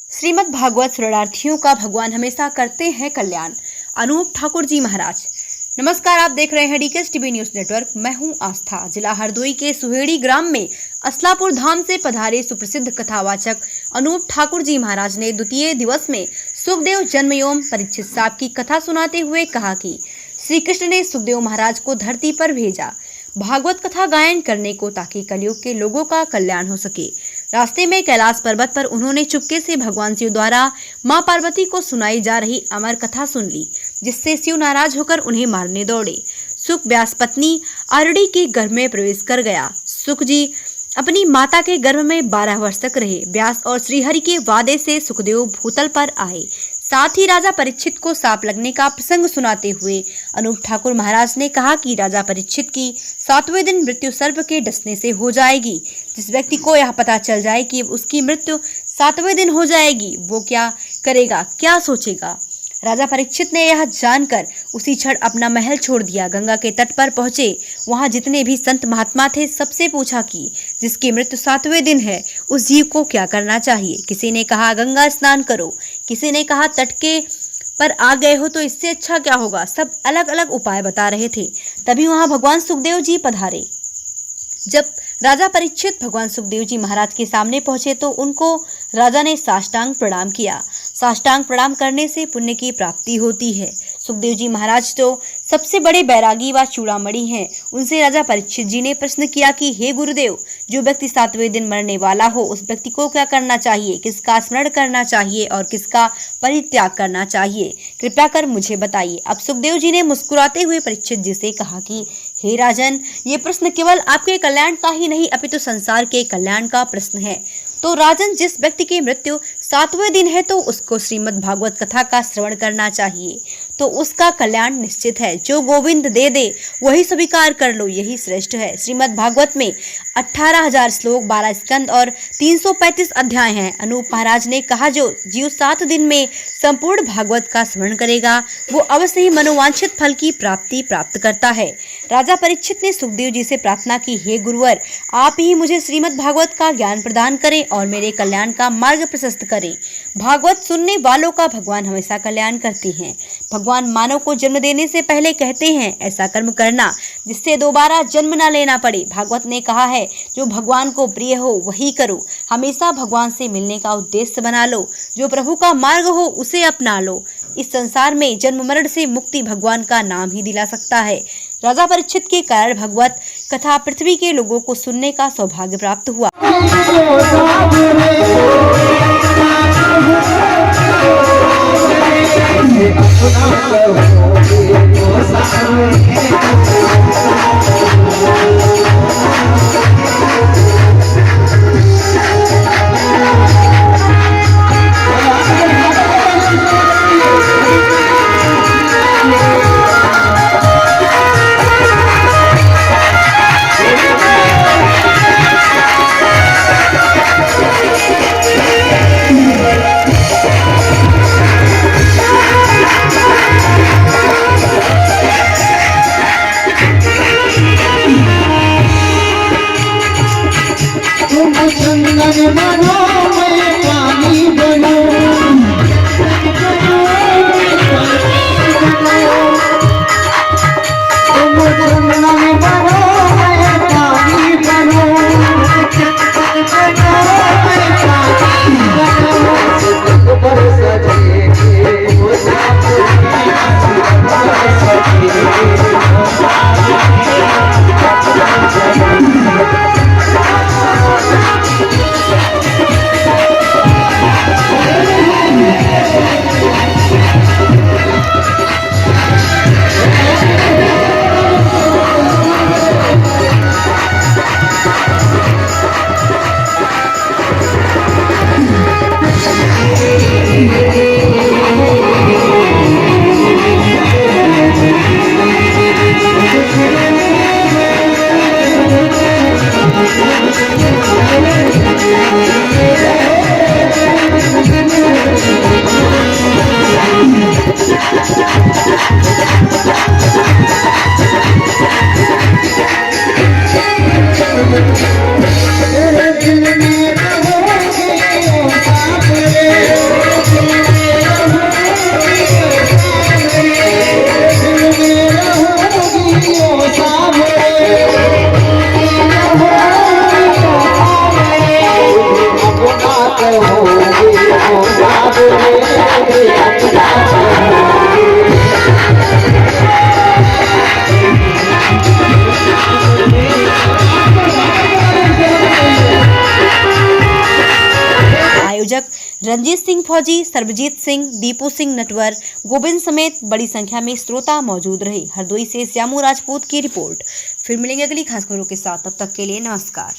श्रीमद् भागवत शरणार्थियों का भगवान हमेशा करते हैं कल्याण। अनूप ठाकुर जी महाराज। नमस्कार, आप देख रहे हैं डीकेएस टीवी न्यूज नेटवर्क। मैं हूं आस्था। जिला हरदोई के सुहेड़ी ग्राम में असलापुर धाम से पधारे सुप्रसिद्ध कथावाचक अनूप ठाकुर जी महाराज ने द्वितीय दिवस में सुखदेव जन्मयोम परीक्षित साहब की कथा सुनाते हुए कहा कि श्री कृष्ण ने सुखदेव महाराज को धरती पर भेजा भागवत कथा गायन करने को, ताकि कलयुग के लोगों का कल्याण हो सके। रास्ते में कैलाश पर्वत पर उन्होंने चुपके से भगवान शिव द्वारा मां पार्वती को सुनाई जा रही अमर कथा सुन ली, जिससे शिव नाराज होकर उन्हें मारने दौड़े। सुख व्यास पत्नी आरडी के गर्भ में प्रवेश कर गया। सुख जी अपनी माता के गर्भ में 12 वर्ष तक रहे। व्यास और श्रीहरि के वादे से सुखदेव भूतल पर आए। साथ ही राजा परीक्षित को सांप लगने का प्रसंग सुनाते हुए अनूप ठाकुर महाराज ने कहा कि राजा परीक्षित की 7वें दिन मृत्यु सर्प के डसने से हो जाएगी। जिस व्यक्ति को यह पता चल जाए कि उसकी मृत्यु 7वें दिन हो जाएगी, वो क्या करेगा, क्या सोचेगा। राजा परीक्षित ने यह जानकर उसी क्षण अपना महल छोड़ दिया। गंगा के तट पर पहुंचे। वहां जितने भी संत महात्मा थे, सबसे पूछा कि जिसकी मृत्यु 7वें दिन है, उस जीव को क्या करना चाहिए। किसी ने कहा गंगा स्नान करो, किसी ने कहा तट के पर आ गए हो तो इससे अच्छा क्या होगा। सब अलग अलग उपाय बता रहे थे। तभी वहां भगवान सुखदेव जी पधारे। जब राजा परीक्षित भगवान सुखदेव जी महाराज के सामने पहुंचे तो उनको राजा ने साष्टांग प्रणाम किया। साष्टांग प्रणाम करने से पुण्य की प्राप्ति होती है। सुखदेव जी महाराज तो सबसे बड़े बैरागी व चूड़ामणि हैं। उनसे राजा परीक्षित जी ने प्रश्न किया कि हे गुरुदेव, जो व्यक्ति 7वें दिन मरने वाला हो, उस व्यक्ति को क्या करना चाहिए, किसका स्मरण करना चाहिए और किसका परित्याग करना चाहिए, कृपया कर मुझे बताइए। अब सुखदेव जी ने मुस्कुराते हुए परीक्षित जी से कहा कि हे राजन, ये प्रश्न केवल आपके कल्याण का ही नहीं अपितु संसार के कल्याण का प्रश्न है। तो राजन, जिस व्यक्ति की मृत्यु 7वें दिन है तो उसको श्रीमद् भागवत कथा का श्रवण करना चाहिए, तो उसका कल्याण निश्चित है। जो गोविंद दे दे वही स्वीकार कर लो, यही श्रेष्ठ है। श्रीमद् भागवत में 18,000 श्लोक, 12 स्कंद और 335 अध्याय हैं। अनूप महाराज ने कहा, जो जीव 7 दिन में संपूर्ण भागवत का स्मरण करेगा, वो अवश्य ही मनोवांछित फल की प्राप्ति प्राप्त करता है। राजा परीक्षित ने सुखदेव जी से प्रार्थना की, हे गुरुवर, आप ही मुझे श्रीमद् भागवत का ज्ञान प्रदान करें और मेरे कल्याण का मार्ग प्रशस्त करें। भागवत सुनने वालों का भगवान हमेशा कल्याण करते हैं। भगवान मानव को जन्म देने से पहले कहते हैं ऐसा कर्म करना जिससे दोबारा जन्म न लेना पड़े। भागवत ने कहा है, जो भगवान को प्रिय हो वही करो। हमेशा भगवान से मिलने का उद्देश्य बना लो। जो प्रभु का मार्ग हो उसे अपना लो। इस संसार में जन्म मरण से मुक्ति भगवान का नाम ही दिला सकता है। राजा परीक्षित के कारण भगवत कथा पृथ्वी के लोगों को सुनने का सौभाग्य प्राप्त हुआ। आयोजक रंजीत सिंह फौजी, सर्वजीत सिंह, दीपू सिंह नटवर, गोविंद समेत बड़ी संख्या में श्रोता मौजूद रहे। हरदोई से श्यामू राजपूत की रिपोर्ट। फिर मिलेंगे अगली खास खबरों के साथ, तब तक के लिए नमस्कार।